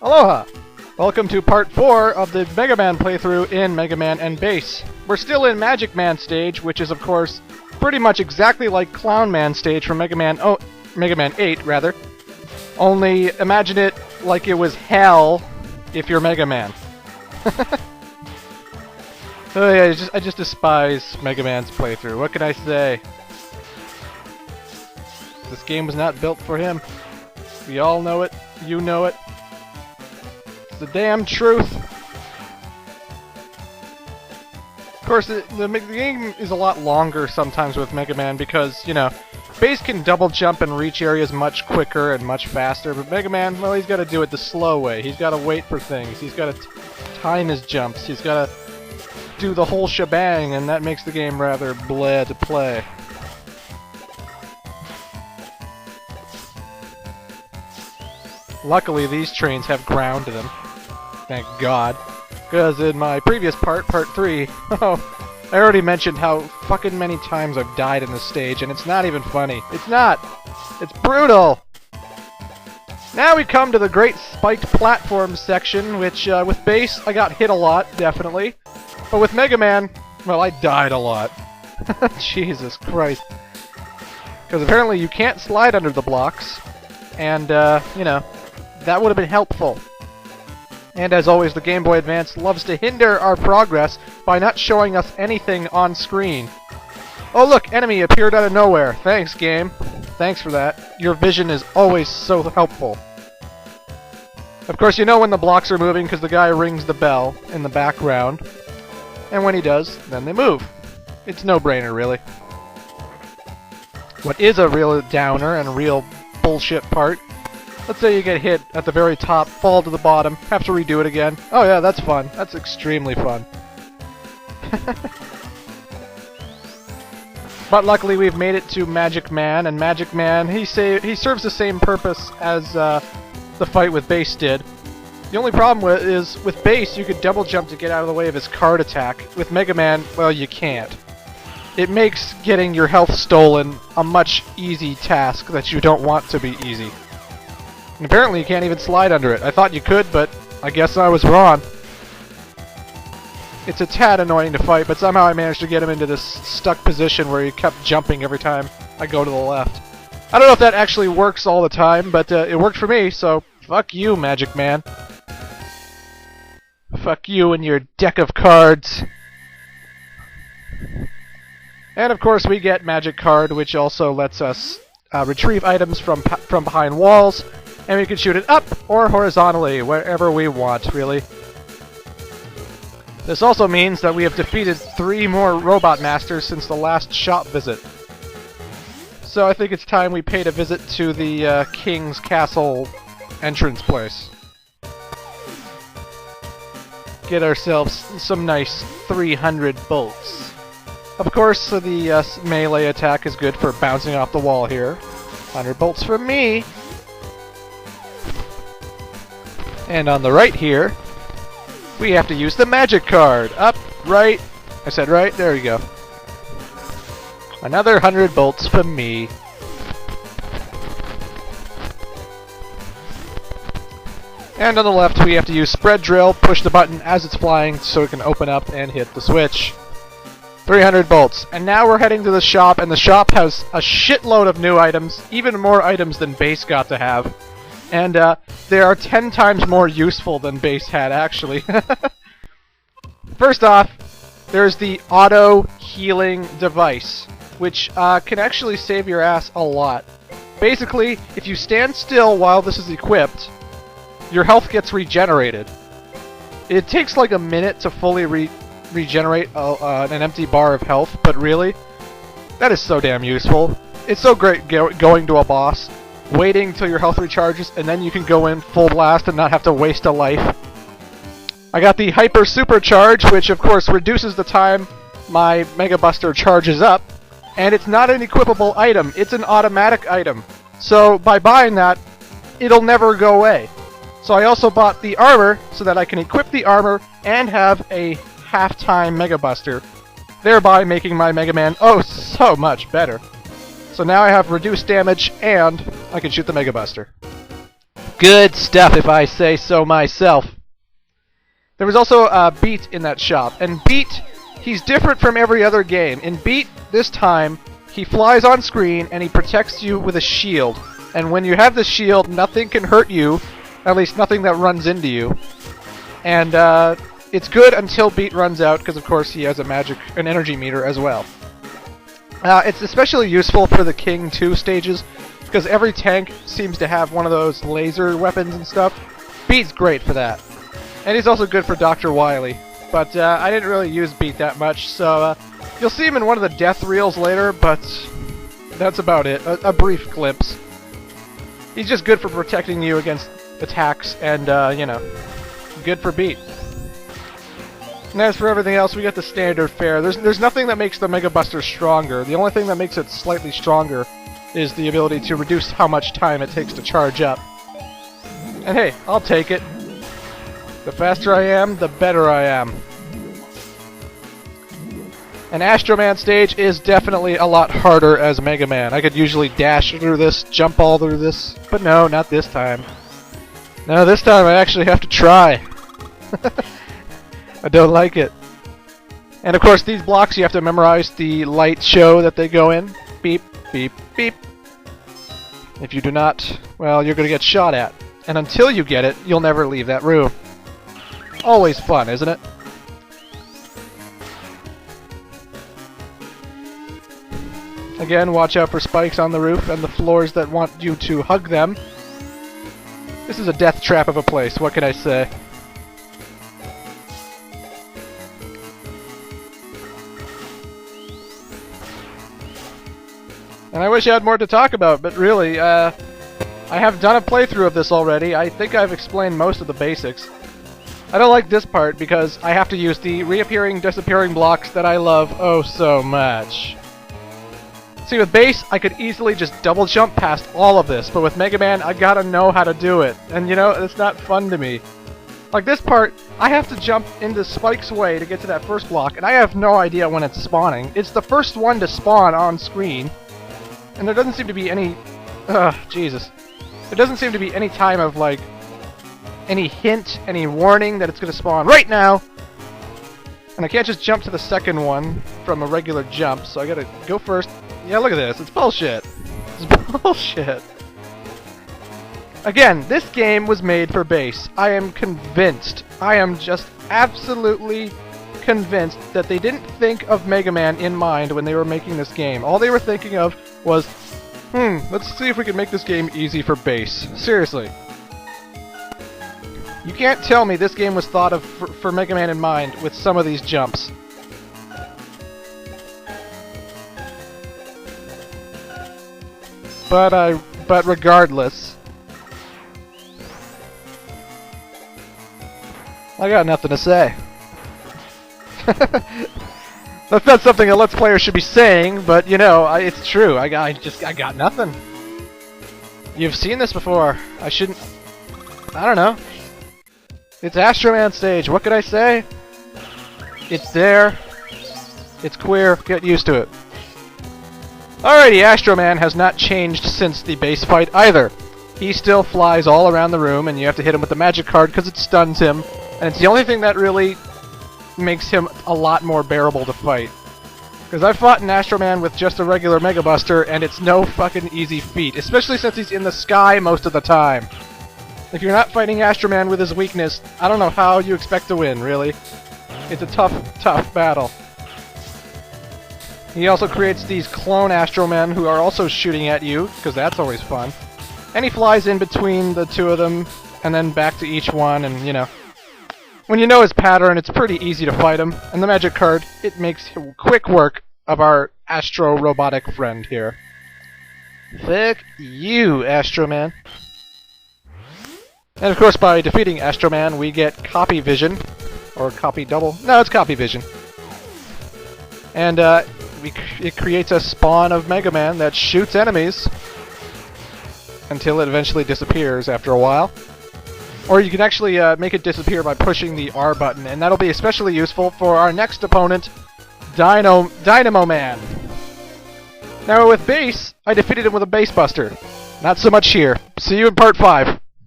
Aloha! Welcome to part 4 of the Mega Man playthrough in Mega Man and Bass. We're still in Magic Man stage, which is of course pretty much exactly like Clown Man stage from Mega Man 8 rather. Only imagine it like it was hell if you're Mega Man. Oh yeah, I just despise Mega Man's playthrough. What can I say? This game was not built for him. We all know it. You know it. It's the damn truth. Of course, the game is a lot longer sometimes with Mega Man because, you know, Bass can double jump and reach areas much quicker and much faster, but Mega Man, well, he's got to do it the slow way. He's got to wait for things. He's got to time his jumps. He's got to do the whole shebang, and that makes the game rather bleh to play. Luckily, these trains have ground to them. Thank God. Because in my previous part 3, oh, I already mentioned how fucking many times I've died in this stage, and it's not even funny. It's not! It's brutal! Now we come to the great spiked platform section, which, with Bass, I got hit a lot, definitely. But with Mega Man, well, I died a lot. Jesus Christ. Because apparently you can't slide under the blocks, and, you know, that would have been helpful. And as always, the Game Boy Advance loves to hinder our progress by not showing us anything on screen. Oh look, enemy appeared out of nowhere. Thanks, game. Thanks for that. Your vision is always so helpful. Of course, you know when the blocks are moving because the guy rings the bell in the background. And when he does, then they move. It's no-brainer, really. What is a real downer and a real bullshit part? Let's say you get hit at the very top, fall to the bottom, have to redo it again. Oh yeah, that's fun. That's extremely fun. But luckily we've made it to Magic Man, and Magic Man, he serves the same purpose as the fight with Bass did. The only problem is, with Bass, you could double jump to get out of the way of his card attack. With Mega Man, well, you can't. It makes getting your health stolen a much easy task that you don't want to be easy. And apparently you can't even slide under it. I thought you could, but I guess I was wrong. It's a tad annoying to fight, but somehow I managed to get him into this stuck position where he kept jumping every time I go to the left. I don't know if that actually works all the time, but it worked for me, so fuck you, Magic Man. Fuck you and your deck of cards. And of course we get Magic Card, which also lets us retrieve items from behind walls, and we can shoot it up or horizontally, wherever we want, really. This also means that we have defeated 3 more Robot Masters since the last shop visit. So I think it's time we paid a visit to the King's Castle entrance place. Get ourselves some nice 300 bolts. Of course, the melee attack is good for bouncing off the wall here. 100 bolts from me. And on the right here, we have to use the Magic Card. Up, right. I said right. There we go. Another 100 bolts from me. And on the left, we have to use Spread Drill, push the button as it's flying so it can open up and hit the switch. 300 bolts. And now we're heading to the shop, and the shop has a shitload of new items, even more items than Bass got to have. And they are 10 times more useful than Bass had, actually. First off, there's the auto-healing device, which can actually save your ass a lot. Basically, if you stand still while this is equipped, your health gets regenerated. It takes like a minute to fully regenerate an empty bar of health, but really, that is so damn useful. It's so great going to a boss, waiting till your health recharges, and then you can go in full blast and not have to waste a life. I got the Hyper Supercharge, which of course reduces the time my Mega Buster charges up, and it's not an equipable item, it's an automatic item. So by buying that, it'll never go away. So I also bought the armor so that I can equip the armor and have a half-time Mega Buster, thereby making my Mega Man oh so much better. So now I have reduced damage and I can shoot the Mega Buster. Good stuff, if I say so myself. There was also Beat in that shop, and Beat, he's different from every other game. In Beat, this time, he flies on screen and he protects you with a shield. And when you have the shield, nothing can hurt you, at least nothing that runs into you. And it's good until Beat runs out, because of course he has an energy meter as well. It's especially useful for the King 2 stages, because every tank seems to have one of those laser weapons and stuff. Beat's great for that. And he's also good for Dr. Wily. But I didn't really use Beat that much, so you'll see him in one of the death reels later, but that's about it. A brief glimpse. He's just good for protecting you against attacks, and, you know, good for Beat. And as for everything else, we got the standard fare. There's nothing that makes the Mega Buster stronger. The only thing that makes it slightly stronger is the ability to reduce how much time it takes to charge up. And hey, I'll take it. The faster I am, the better I am. An Astro Man stage is definitely a lot harder as Mega Man. I could usually dash through this, jump all through this, but no, not this time. No, this time I actually have to try. I don't like it. And of course, these blocks you have to memorize the light show that they go in. Beep, beep, beep. If you do not, well, you're going to get shot at. And until you get it, you'll never leave that room. Always fun, isn't it? Again, watch out for spikes on the roof and the floors that want you to hug them. This is a death trap of a place, what can I say? And I wish I had more to talk about, but really, I have done a playthrough of this already. I think I've explained most of the basics. I don't like this part because I have to use the reappearing, disappearing blocks that I love oh so much. See, with Bass, I could easily just double jump past all of this, but with Mega Man, I gotta know how to do it. And you know, it's not fun to me. Like this part, I have to jump into Spike's way to get to that first block, and I have no idea when it's spawning. It's the first one to spawn on screen. And there doesn't seem to be any... Jesus. There doesn't seem to be any time of, like, any hint, any warning that it's going to spawn right now! And I can't just jump to the second one from a regular jump, so I gotta go first. Yeah, look at this. It's bullshit. It's bullshit. Again, this game was made for Bass. I am convinced. I am just absolutely convinced that they didn't think of Mega Man in mind when they were making this game. All they were thinking of was, let's see if we can make this game easy for Bass. Seriously. You can't tell me this game was thought of for Mega Man in mind with some of these jumps. But regardless, I got nothing to say. That's not something a Let's Player should be saying, but you know, it's true. I got nothing. You've seen this before. I don't know. It's Astro Man stage. What could I say? It's there. It's queer. Get used to it. Alrighty, Astro Man has not changed since the base fight either. He still flies all around the room, and you have to hit him with the magic card because it stuns him. And it's the only thing that really makes him a lot more bearable to fight. Because I've fought an Astro Man with just a regular Mega Buster, and it's no fucking easy feat. Especially since he's in the sky most of the time. If you're not fighting Astro Man with his weakness, I don't know how you expect to win, really. It's a tough, tough battle. He also creates these clone Astro Men who are also shooting at you, because that's always fun. And he flies in between the two of them, and then back to each one, and, you know. When you know his pattern, it's pretty easy to fight him. And the magic card, it makes quick work of our Astro robotic friend here. Fuck you, Astro Man. And of course, by defeating Astro Man, we get Copy Vision. Or Copy Double. No, it's Copy Vision. And it creates a spawn of Mega Man that shoots enemies until it eventually disappears after a while. Or you can actually make it disappear by pushing the R button, and that'll be especially useful for our next opponent, Dynamo Man. Now with Bass, I defeated him with a Bass Buster. Not so much here. See you in part 5.